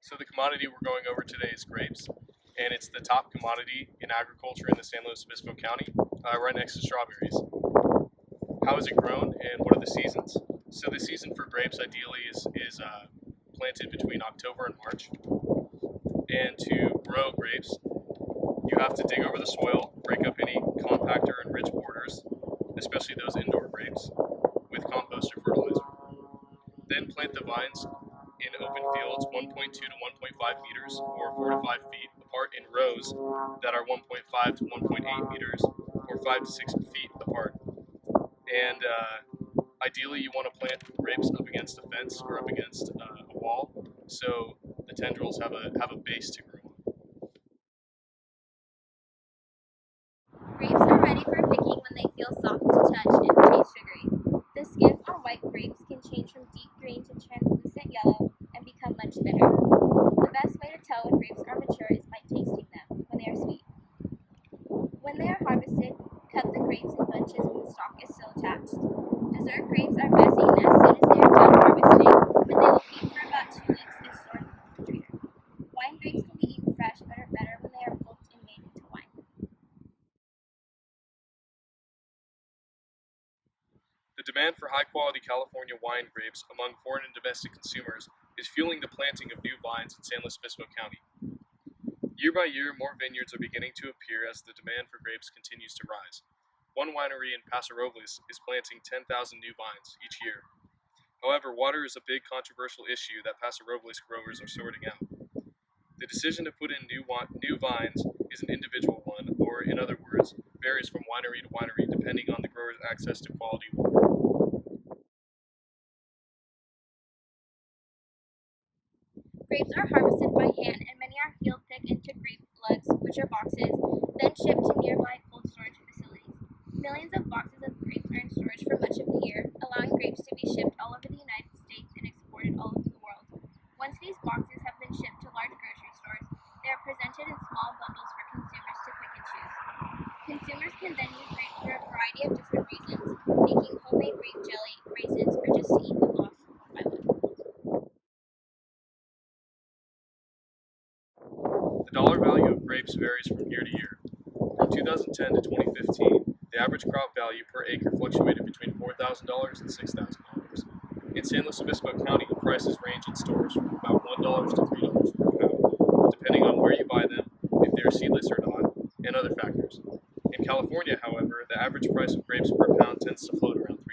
So the commodity we're going over today is grapes, and it's the top commodity in agriculture in the San Luis Obispo County, right next to strawberries. How is it grown, and what are the seasons? So the season for grapes ideally is planted between October and March. And to grow grapes, you have to dig over the soil, break up any compactor and rich borders, especially those indoor grapes, with compost or fertilizer. Then plant the vines in open fields 1.2 to 1.5 meters or 4 to 5 feet apart in rows that are 1.5 to 1.8 meters or 5 to 6 feet apart. And ideally you want to plant grapes up against a fence or up against a wall so the tendrils have a base to grow on. Grapes are ready for picking when they feel soft to touch and taste sugary. The skins on white grapes can change from deep green to translucent yellow and become much thinner. The best way to tell when grapes are mature is by tasting them when they are sweet. When they are harvested, cut the grapes in bunches when the stalk is still attached. Dessert grapes are best eaten as soon as they are done harvesting, when they will keep for about 2 weeks if stored in the refrigerator. Wine grapes can be eaten fresh but are better when they are pulped and made into wine. The demand for high-quality California wine grapes among foreign and domestic consumers is fueling the planting of new vines in San Luis Obispo County. Year by year, more vineyards are beginning to appear as the demand for grapes continues to rise. One winery in Paso Robles is planting 10,000 new vines each year. However, water is a big controversial issue that Paso Robles growers are sorting out. The decision to put in new vines is an individual one, or in other words, varies from winery to winery depending on the grower's access to quality water. Grapes are harvested by hand and many are field picked into grape lugs, which are boxes, then shipped to nearby cold storage facilities. Millions of boxes of grapes are in storage for much of the year, allowing grapes to be shipped all over the United States and exported all over the world. Once these boxes have been shipped to large grocery stores, they are presented in small bundles for consumers to pick and choose. Consumers can then use grapes for a variety of different reasons, making homemade grape jelly, raisins, or just to eat them off one by one. The dollar value of grapes varies from year to year. From 2010 to 2015, the average crop value per acre fluctuated between $4,000 and $6,000. In San Luis Obispo County, prices range in stores from about $1 to $3 per pound, depending on where you buy them, if they are seedless or not, and other factors. In California, however, the average price of grapes per pound tends to float around